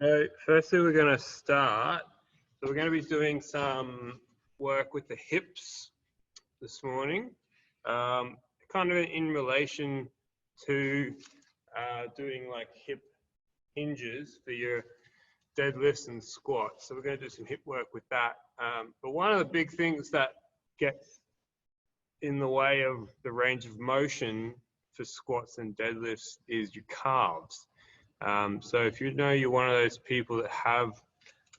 So firstly, we're going to start. So we're going to be doing some work with the hips this morning, kind of in relation to doing like hip hinges for your deadlifts and squats. So we're going to do some hip work with that. But one of the big things that gets in the way of the range of motion for squats and deadlifts is your calves. So if you know you're one of those people that have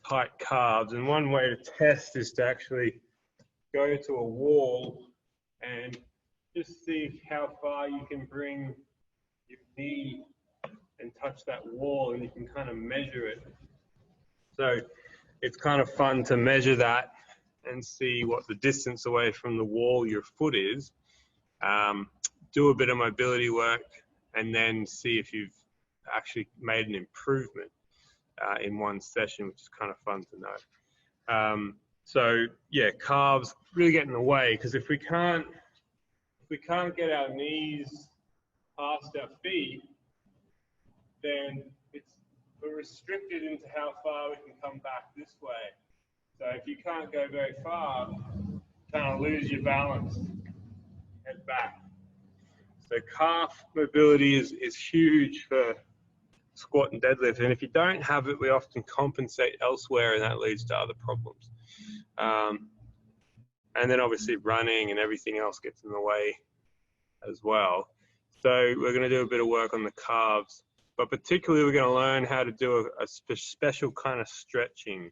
tight calves, and one way to test is to actually go to a wall and just see how far you can bring your knee and touch that wall, and you can kind of measure it. So it's kind of fun to measure that and see what the distance away from the wall your foot is. Do a bit of mobility work and then see if you've actually made an improvement in one session, which is kind of fun to know. So yeah, calves really get in the way, because if we can't get our knees past our feet, then we're restricted into how far we can come back this way. So if you can't go very far, you kind of lose your balance, head back. So calf mobility is huge for squat and deadlift, and if you don't have it, we often compensate elsewhere, and that leads to other problems. And then obviously running and everything else gets in the way as well. So we're going to do a bit of work on the calves, but particularly we're going to learn how to do a special kind of stretching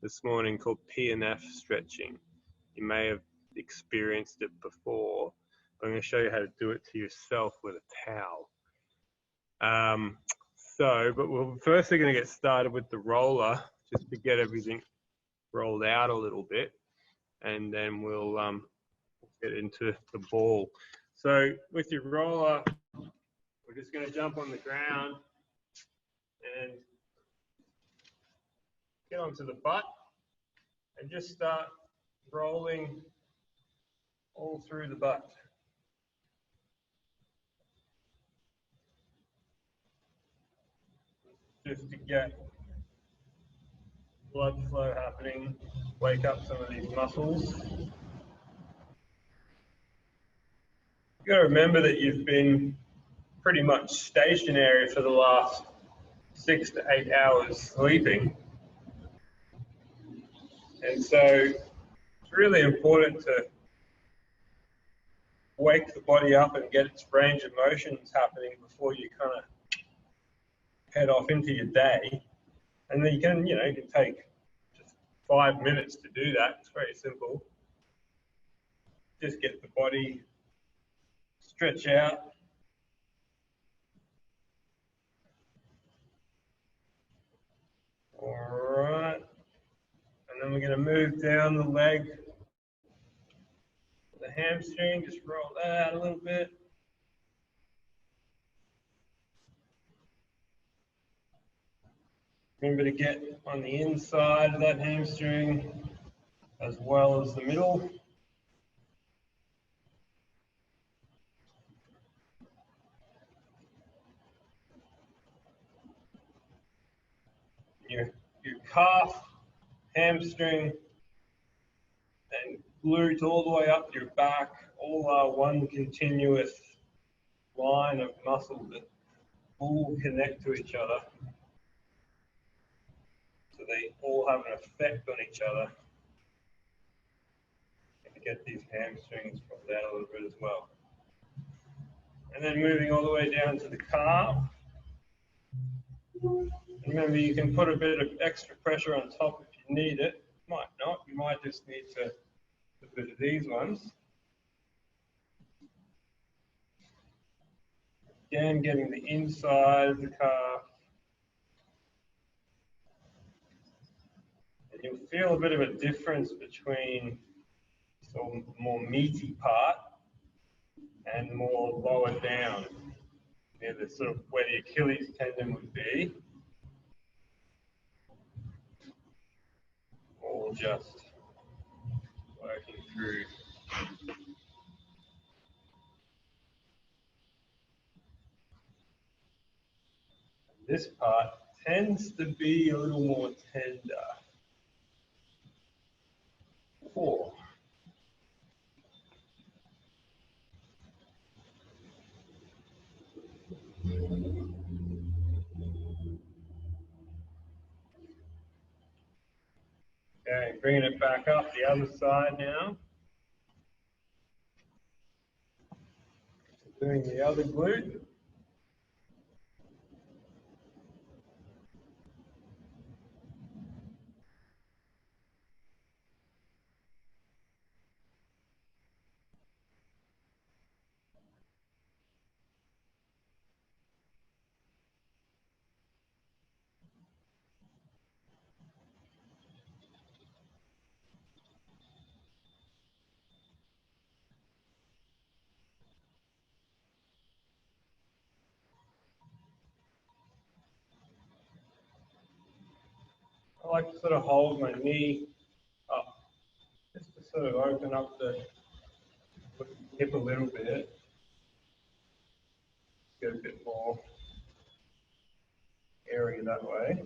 this morning called P&F stretching. You may have experienced it before. I'm going to show you how to do it to yourself with a towel. But we're firstly going to get started with the roller, just to get everything rolled out a little bit, and then we'll get into the ball. So with your roller, we're just going to jump on the ground and get onto the butt and just start rolling all through the butt. Just to get blood flow happening, wake up some of these muscles. You've got to remember that you've been pretty much stationary for the last 6 to 8 hours sleeping. And so it's really important to wake the body up and get its range of motions happening before you kind of head off into your day. And then you can take just 5 minutes to do that. It's very simple. Just get the body stretch out. All right. And then we're going to move down the leg. The hamstring, just roll that out a little bit. Remember to get on the inside of that hamstring as well as the middle. Your calf, hamstring, and glute all the way up your back, all are one continuous line of muscle that all connect to each other. So they all have an effect on each other. And get these hamstrings from down a little bit as well. And then moving all the way down to the calf. Remember, you can put a bit of extra pressure on top if you need it. Might not. You might just need to do a bit of these ones. Again, getting the inside of the calf. And you'll feel a bit of a difference between the more meaty part and more lower down, near the sort of where the Achilles tendon would be. All just working through. This part tends to be a little more tender. 4. Okay, bringing it back up the other side now. Doing the other glute. I like to sort of hold my knee up, just to sort of open up the hip a little bit. Get a bit more area that way.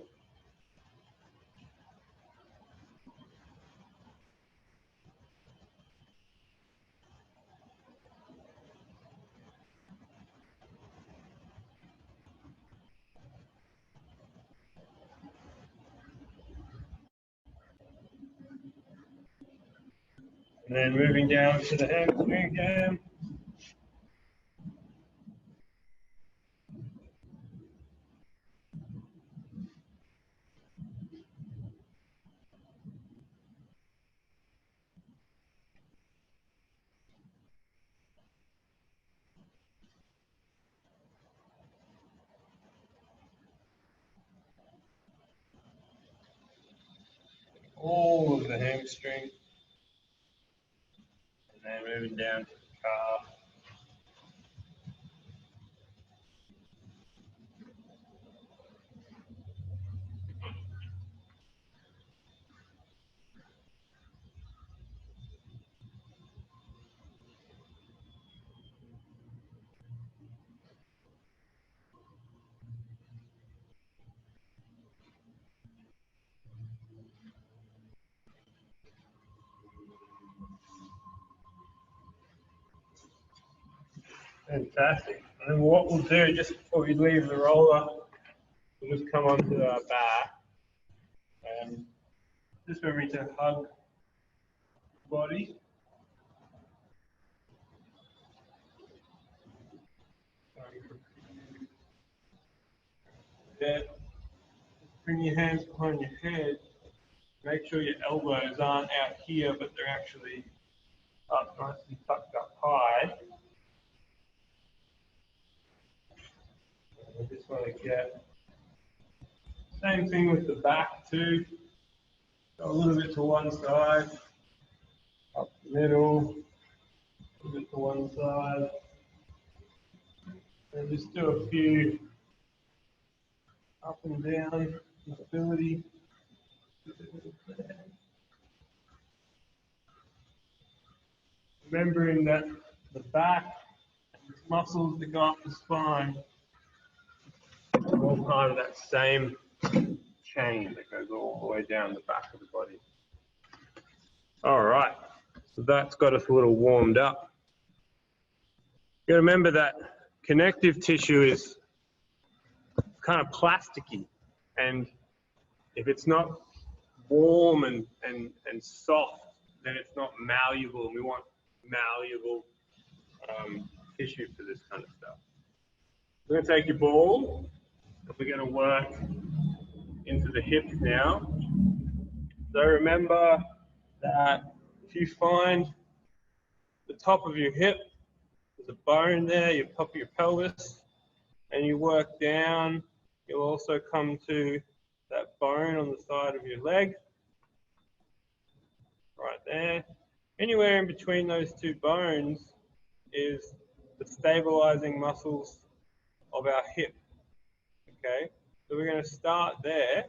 And then moving down to the hamstring again. All of the hamstring. And then moving down to the calf. Fantastic. And then what we'll do, just before we leave the roller, we'll just come onto our back. And just remember to hug the body. Yeah. Bring your hands behind your head. Make sure your elbows aren't out here, but they're actually up, nicely tucked up high. And we just want to get, same thing with the back too. Go a little bit to one side, up the middle, a little bit to one side. And just do a few up and down mobility. Remembering that the back muscles that go up the spine are all part of that same chain that goes all the way down the back of the body. All right, so that's got us a little warmed up. You gotta remember that connective tissue is kind of plasticky, and if it's not warm and soft, then it's not malleable, and we want malleable tissue for this kind of stuff. We're going to take your ball, and we're going to work into the hips now. So remember that if you find the top of your hip, there's a bone there, your top of your pelvis, and you work down, you'll also come to that bone on the side of your leg, right there. Anywhere in between those two bones is the stabilizing muscles of our hip, okay? So we're going to start there,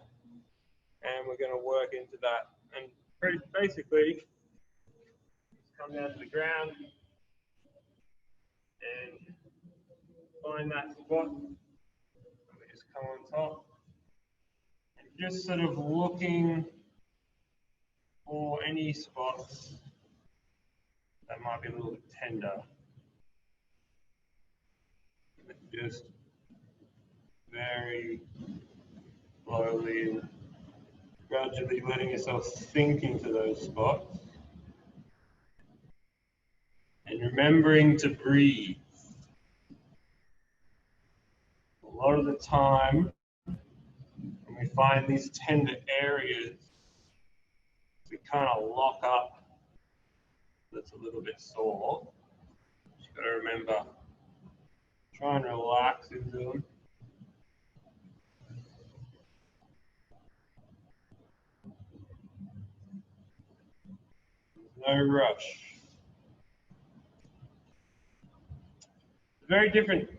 and we're going to work into that. And basically, just come down to the ground and find that spot, and we just come on top. just sort of looking for any spots that might be a little bit tender. Just very slowly and gradually letting yourself sink into those spots. And remembering to breathe. A lot of the time, when we find these tender areas, we kind of lock up that's a little bit sore. Just got to remember, try and relax into them. No rush. It's a very different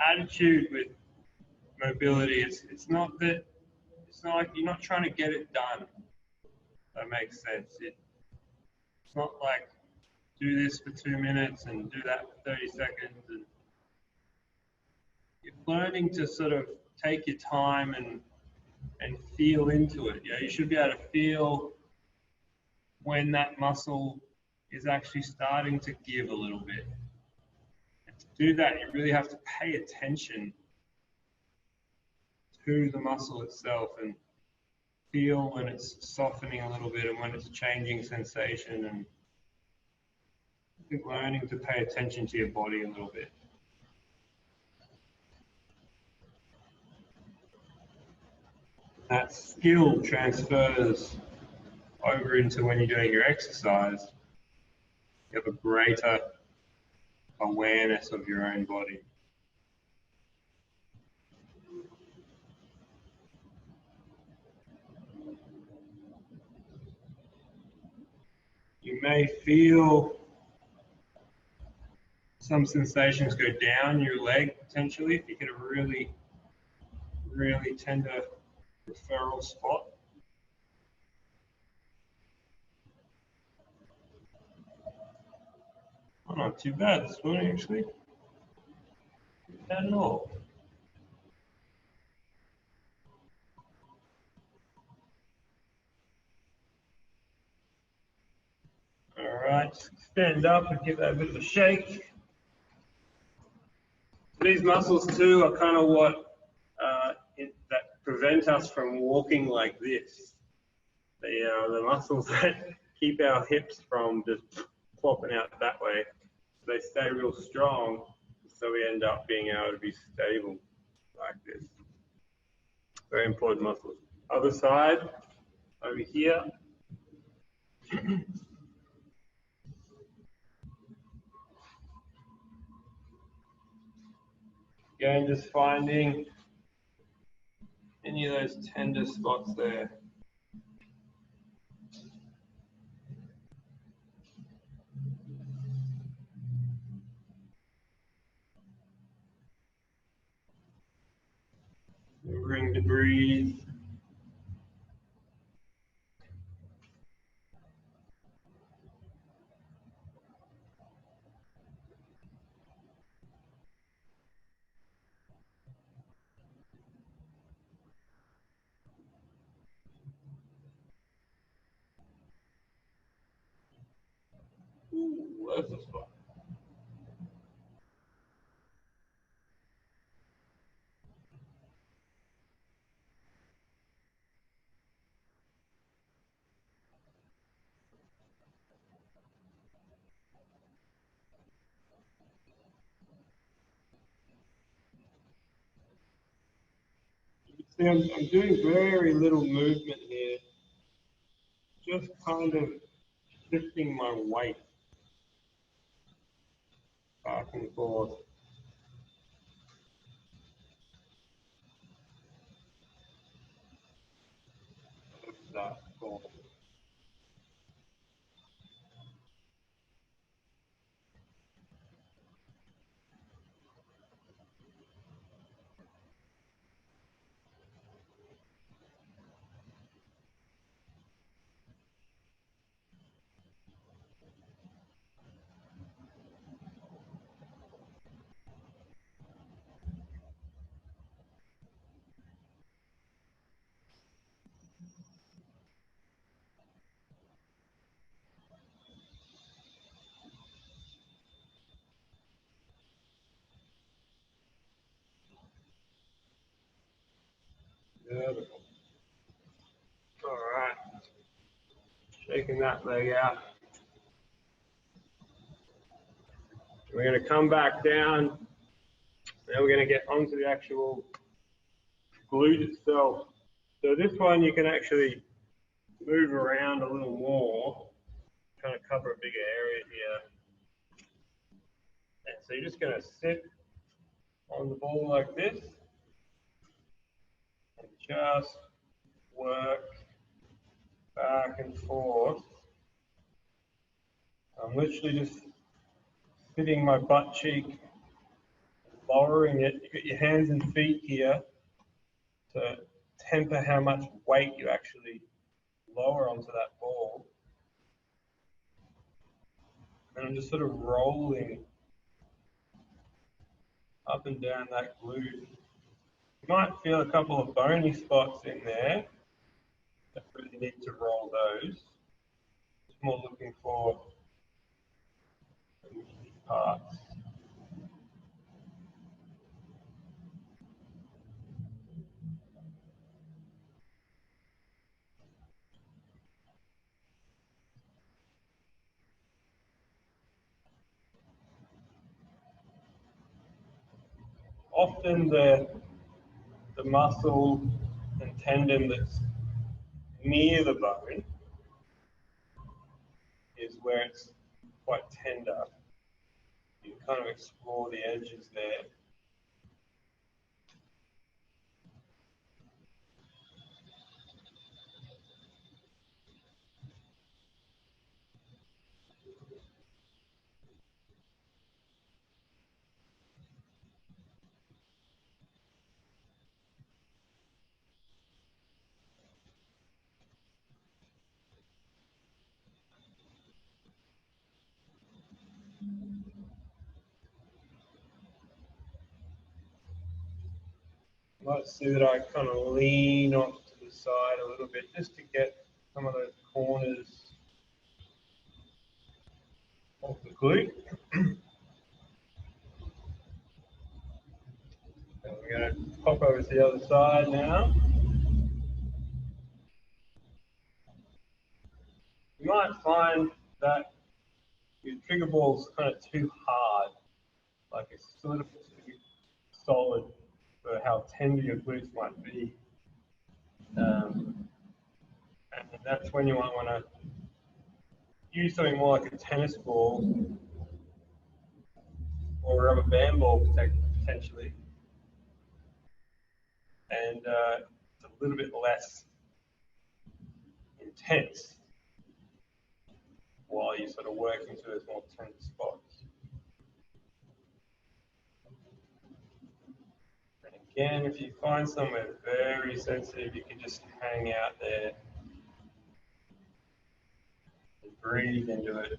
attitude with mobility. It's not like you're not trying to get it done. That makes sense. It's not like do this for 2 minutes and do that for 30 seconds. And you're learning to sort of take your time and feel into it. You should be able to feel when that muscle is actually starting to give a little bit. And to do that, you really have to pay attention to the muscle itself and feel when it's softening a little bit and when it's changing sensation, and I think learning to pay attention to your body a little bit. That skill transfers over into when you're doing your exercise. You have a greater awareness of your own body. You may feel some sensations go down your leg potentially if you get a really, really tender referral spot. Oh, not too bad this morning actually. Not bad at all. All right, stand up and give that a bit of a shake. These muscles too are kind of what that prevent us from walking like this. They are the muscles that keep our hips from just plopping out that way. They stay real strong, so we end up being able to be stable like this. Very important muscles. Other side, over here. Again, just finding any of those tender spots there. Remembering to breathe. Ooh, that's a spot. See, I'm doing very little movement here, just kind of shifting my weight back and forth. That forward. cervical. All right, shaking that leg out. We're going to come back down. Now we're going to get onto the actual glute itself. So this one you can actually move around a little more, kind of cover a bigger area here. And so you're just going to sit on the ball like this and just work back and forth. I'm literally just sitting my butt cheek, lowering it. You've got your hands and feet here to temper how much weight you actually lower onto that ball. And I'm just sort of rolling up and down that glute. You might feel a couple of bony spots in there. Don't really need to roll those. Just more looking for parts. Often the muscle and tendon that's near the bone is where it's quite tender. You can kind of explore the edges there. You might see that I kind of lean off to the side a little bit just to get some of those corners off the glute. And we're going to pop over to the other side now. You might find that your trigger ball's kind of too hard, like it's sort of too solid for how tender your glutes might be. And that's when you might want to use something more like a tennis ball or a rubber band ball potentially. And it's a little bit less intense while you're sort of working through those more tense spots. And again, if you find somewhere very sensitive, you can just hang out there and breathe into it.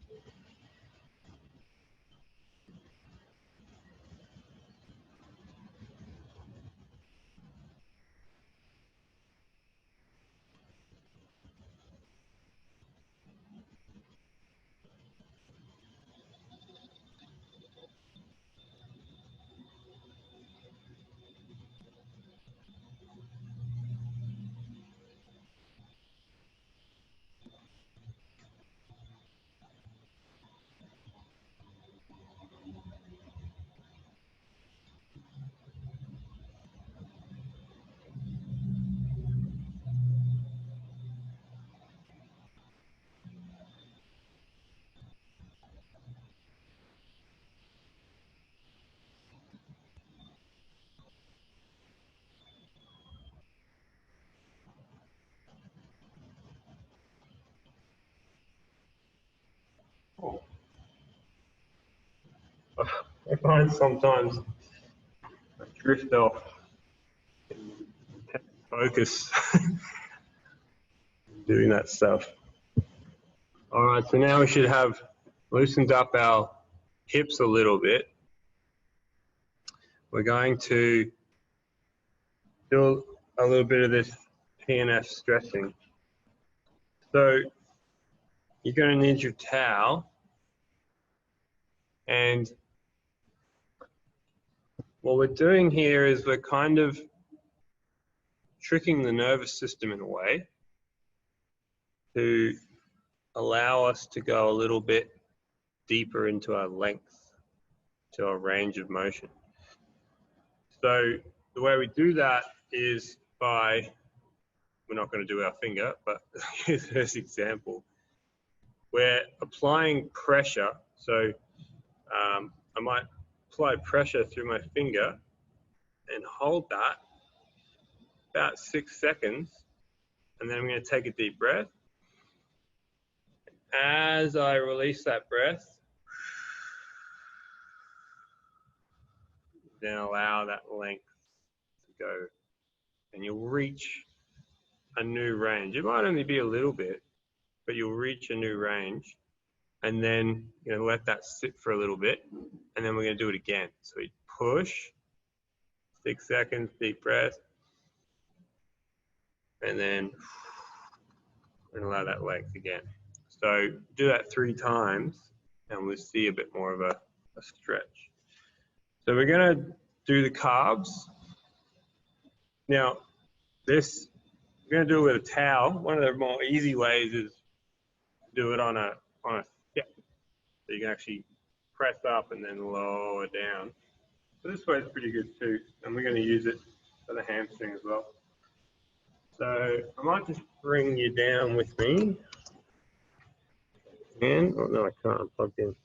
Cool. I find sometimes I drift off and focus doing that stuff. All right, so now we should have loosened up our hips a little bit. We're going to do a little bit of this PNF stretching. So you're going to need your towel, and what we're doing here is we're kind of tricking the nervous system in a way to allow us to go a little bit deeper into our length, to our range of motion. So the way we do that is by, we're not going to do our finger, but here's this example. We're applying pressure. So I might apply pressure through my finger and hold that about 6 seconds. And then I'm going to take a deep breath. As I release that breath, then allow that length to go. And you'll reach a new range. It might only be a little bit, but you'll reach a new range. And then you're going to let that sit for a little bit. And then we're going to do it again. So we push, 6 seconds, deep breath. And then and allow that length again. So do that 3 times and we'll see a bit more of a stretch. So we're going to do the calves. Now, we're going to do it with a towel. One of the more easy ways is to do it on a step. So you can actually press up and then lower down. So this way is pretty good too. And we're going to use it for the hamstring as well. So I might just bring you down with me. And, oh no, I can't, I'm plugged in.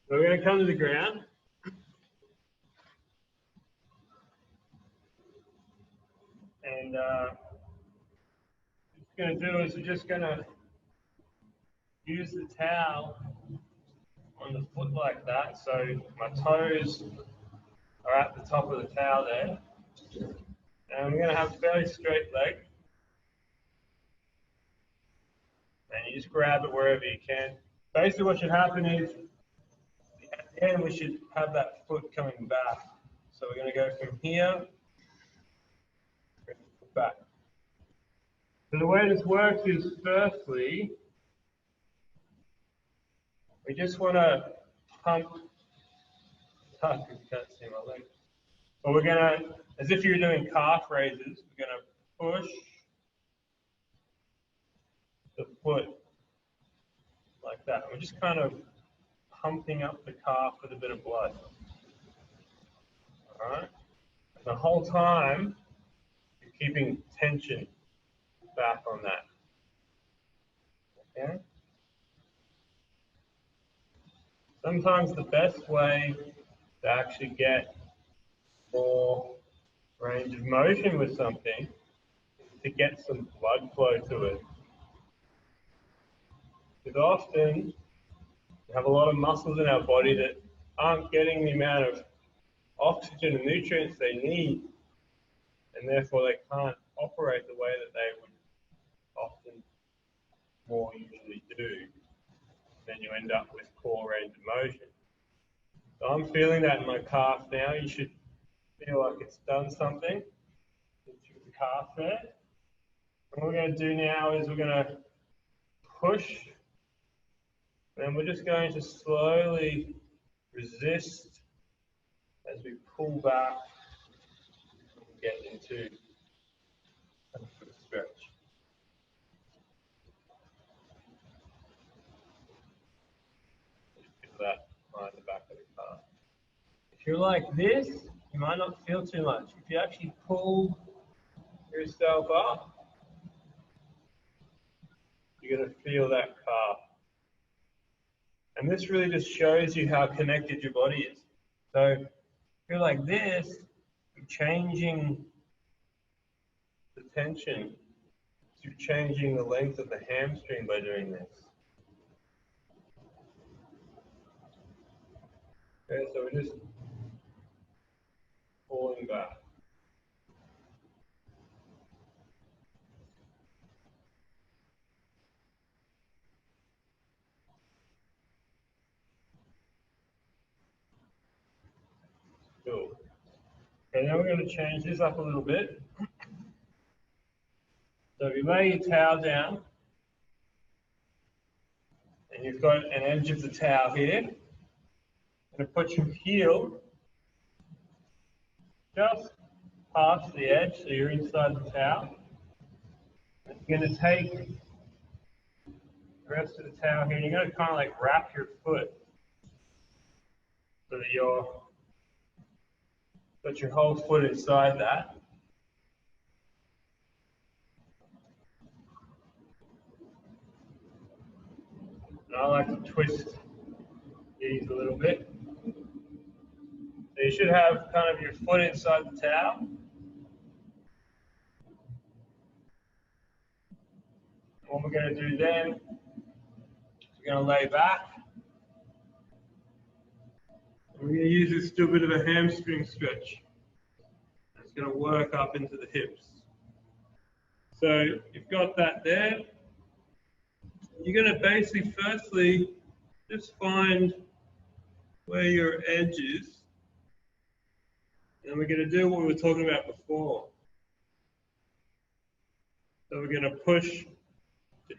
So we're going to come to the ground. And what we're going to do is we're just going to use the towel on the foot like that. So my toes are at the top of the towel there. And I'm going to have a fairly straight leg. And you just grab it wherever you can. Basically what should happen is, at the end we should have that foot coming back. So we're going to go from here, back. So the way this works is, firstly, we just want to pump, it's hard because you can't see my legs. But we're going to, as if you're doing calf raises, we're going to push the foot like that. We're just kind of pumping up the calf with a bit of blood. All right? And the whole time, you're keeping tension back on that. Okay? Sometimes the best way to actually get more range of motion with something is to get some blood flow to it. Because often we have a lot of muscles in our body that aren't getting the amount of oxygen and nutrients they need, and therefore they can't operate the way that they would often more usually do. Then you end up with poor range of motion. So I'm feeling that in my calf now. You should feel like it's done something with the calf there. And what we're going to do now is we're going to push, and we're just going to slowly resist as we pull back and get into a stretch. Feel that behind the back of the calf. If you're like this, you might not feel too much. If you actually pull yourself up, you're going to feel that calf. And this really just shows you how connected your body is. So if you're like this, you're changing the tension. You're changing the length of the hamstring by doing this. Okay, so we're just pulling back. Cool. Okay, now we're going to change this up a little bit. So if you lay your towel down, and you've got an edge of the towel here, and put your heel just past the edge, so you're inside the towel. You're going to take the rest of the towel here, and you're going to kind of like wrap your foot so that you're got your whole foot inside that. And I like to twist these a little bit. So you should have kind of your foot inside the towel. What we're going to do then is we're going to lay back. We're going to use this to do a bit of a hamstring stretch. It's going to work up into the hips. So you've got that there. You're going to basically, firstly, just find where your edge is. And we're going to do what we were talking about before. So we're going to push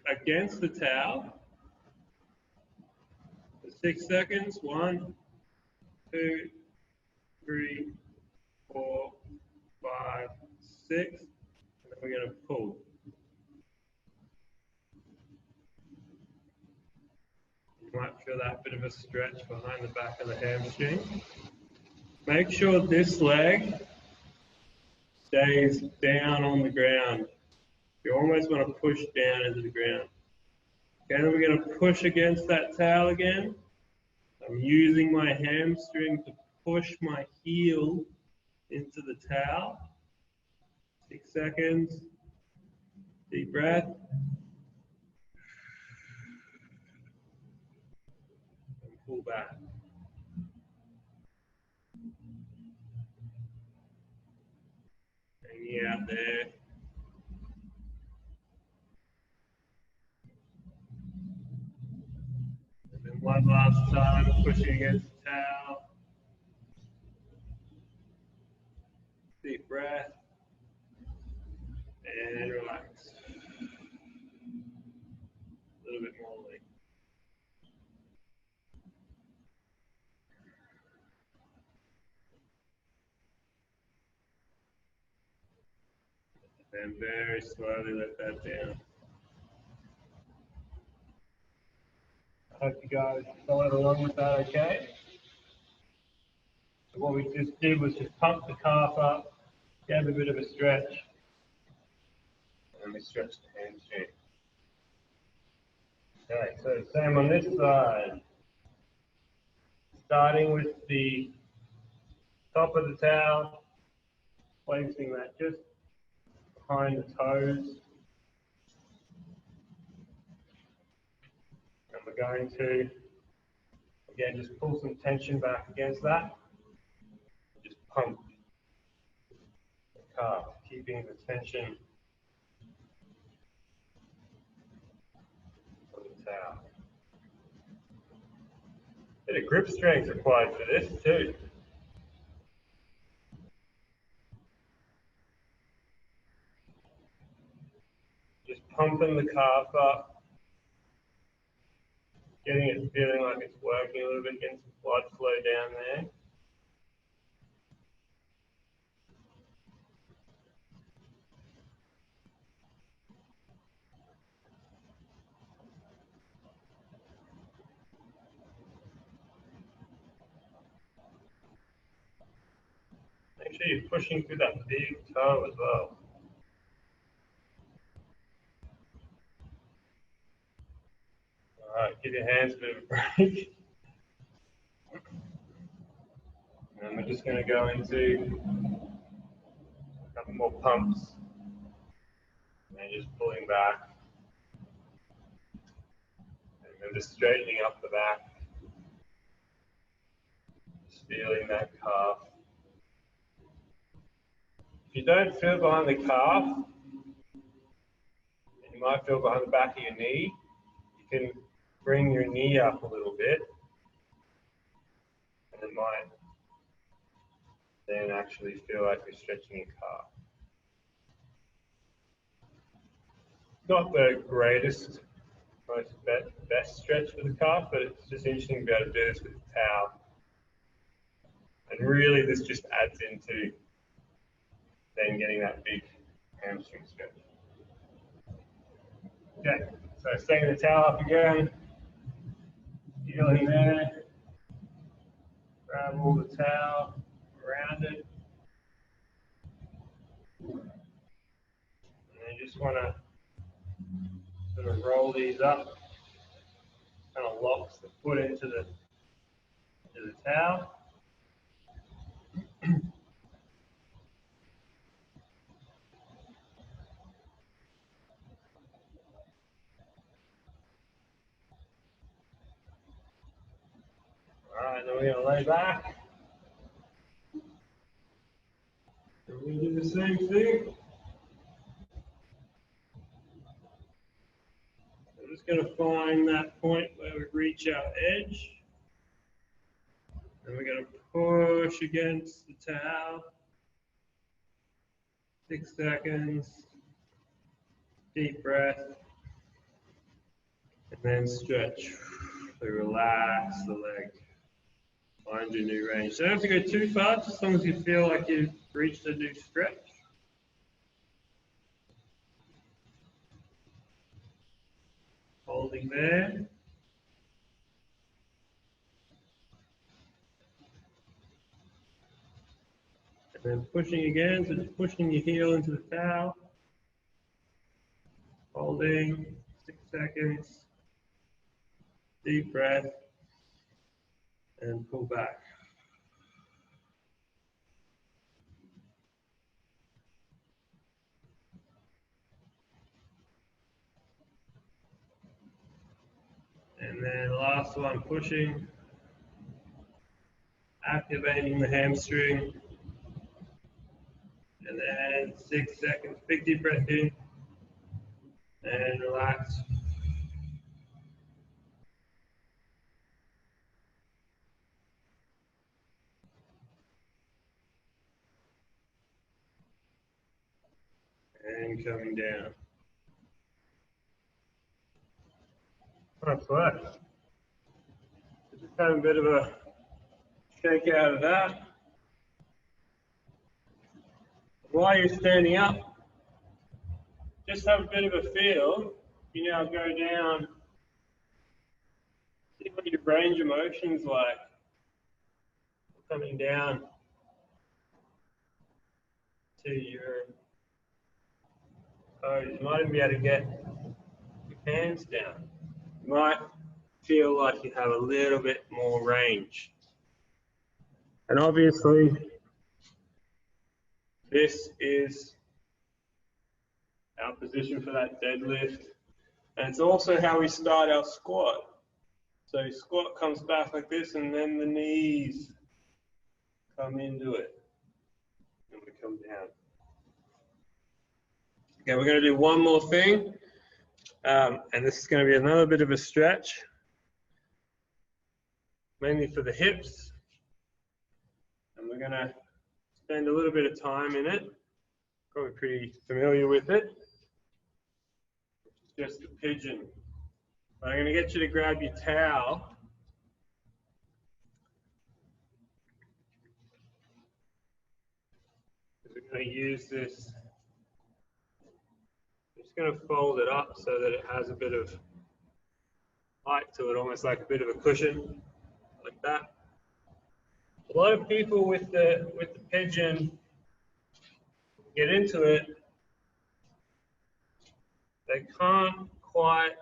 against the towel for 6 seconds. 1, 2, 3, 4, 5, 6. And then we're going to pull. You might feel that bit of a stretch behind the back of the hamstring. Make sure this leg stays down on the ground. You almost want to push down into the ground. Okay, then we're going to push against that towel again. I'm using my hamstring to push my heel into the towel. 6 seconds. Deep breath. And pull back. Hanging out there. And then one last time, pushing against the towel. Deep breath. And relax. A little bit more like. And very slowly let that down. I hope you guys followed along with that okay. So what we just did was just pump the calf up, gave a bit of a stretch, and we stretched the hamstring. Okay, so same on this side. Starting with the top of the towel, placing that just behind the toes. And we're going to, again, just pull some tension back against that. Just pump the calf, keeping the tension on the towel. Bit of grip strength required for this too. Just pumping the calf up, getting it feeling like it's working a little bit, getting some blood flow down there. Make sure you're pushing through that big toe as well. All right, give your hands a bit of a break. And we're just going to go into a couple more pumps. And just pulling back. And then just straightening up the back. Just feeling that calf. If you don't feel behind the calf, and you might feel behind the back of your knee, you can bring your knee up a little bit. And it might then actually feel like you're stretching your calf. Not the greatest, most best stretch for the calf, but it's just interesting to be able to do this with a towel. And really this just adds into then getting that big hamstring stretch. Okay, so staying the towel up again, healing there, grab all the towel around it, and then you just want to sort of roll these up, kind of locks the foot into the towel. All right, then we're going to lay back. And we do the same thing. I'm just going to find that point where we reach our edge. And we're going to push against the towel. 6 seconds. Deep breath. And then stretch. So relax the leg. Find your new range. So you don't have to go too far, just as long as you feel like you've reached a new stretch. Holding there. And then pushing again, so just pushing your heel into the towel. Holding, 6 seconds. Deep breath. And pull back. And then last one, pushing, activating the hamstring. And then 6 seconds, big deep breath in, and relax. And coming down. Nice work. Just have a bit of a shake out of that. While you're standing up, just have a bit of a feel. You now go down, see what your range of motion's like. Coming down to your toes. You might even be able to get your hands down. You might feel like you have a little bit more range. And obviously, this is our position for that deadlift. And it's also how we start our squat. So squat comes back like this, and then the knees come into it. And we come down. Okay, we're going to do one more thing. And this is going to be another bit of a stretch. Mainly for the hips. And we're going to spend a little bit of time in it. Probably pretty familiar with it. It's just the pigeon. I'm going to get you to grab your towel. We're going to use this. I'm just going to fold it up so that it has a bit of height to it, almost like a bit of a cushion, like that. A lot of people with the pigeon get into it. They can't quite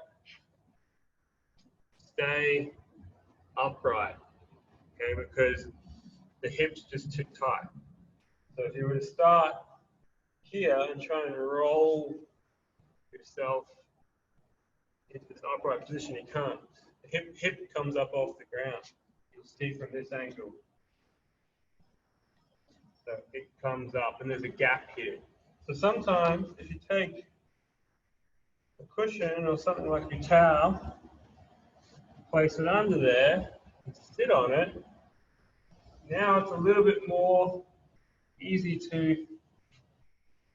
stay upright, okay, because the hip's just too tight. So if you were to start here and try and roll yourself into this upright position, you can't. The hip comes up off the ground. You'll see from this angle. So it comes up and there's a gap here. So sometimes if you take a cushion or something like your towel, place it under there and sit on it, now it's a little bit more easy to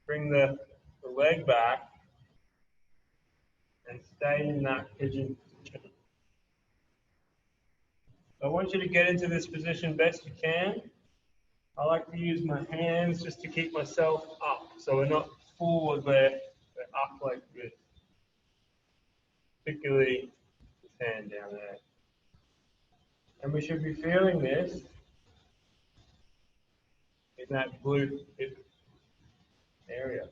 bring the leg back and stay in that pigeon position. So I want you to get into this position best you can. I like to use my hands just to keep myself up. So we're not forward, we're up like this. Particularly this hand down there. And we should be feeling this in that blue hip area.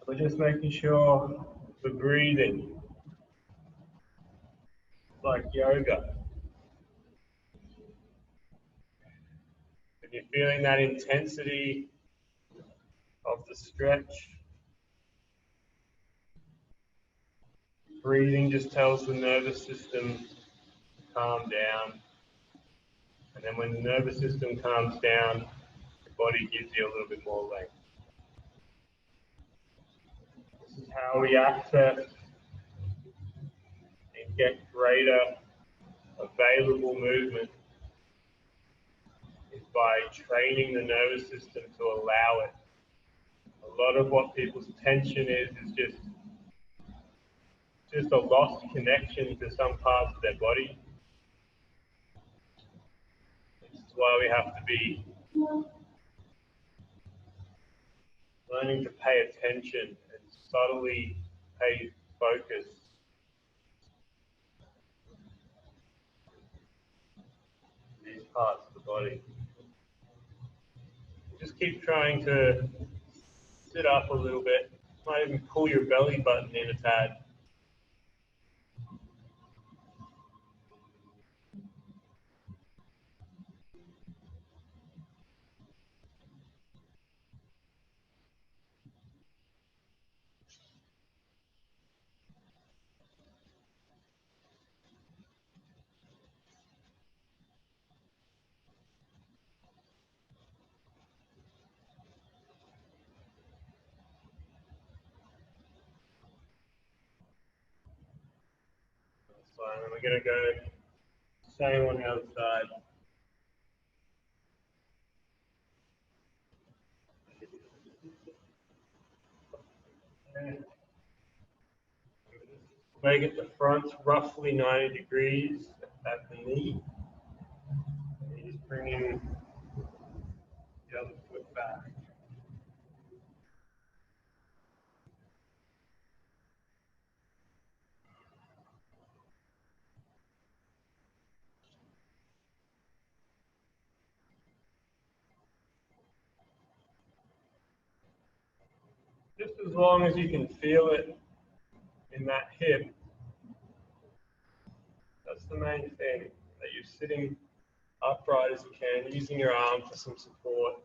We're just making sure we're breathing like yoga. If you're feeling that intensity of the stretch, breathing just tells the nervous system to calm down. And then when the nervous system calms down, the body gives you a little bit more length. This is how we access and get greater available movement, is by training the nervous system to allow it. A lot of what people's tension is just a lost connection to some parts of their body. This is why we have to be learning to pay attention and subtly pay focus. These parts of the body. Just keep trying to sit up a little bit. Might even pull your belly button in a tad. That's fine. And we're going to go same on the other side. Make it the front roughly 90 degrees at the knee. And you're just bringing the other foot back. Just as long as you can feel it in that hip. That's the main thing, that you're sitting upright as you can, using your arm for some support.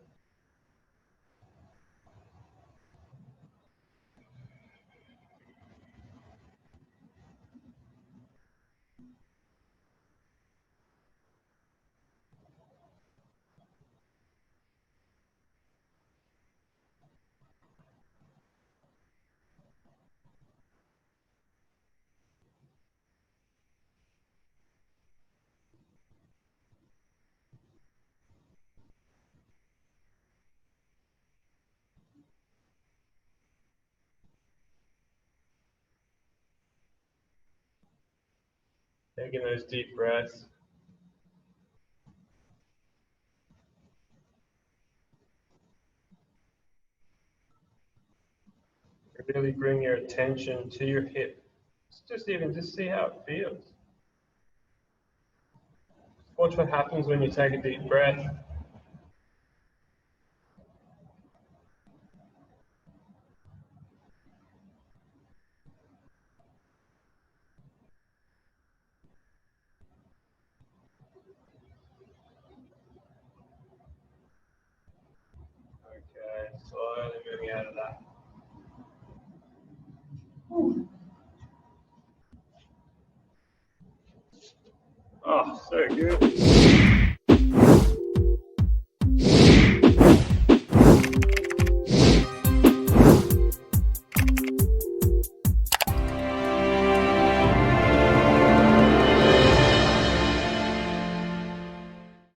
Taking those deep breaths. Really bring your attention to your hip. Just see how it feels. Watch what happens when you take a deep breath. Okay, slowly moving out of that. Oh, so good.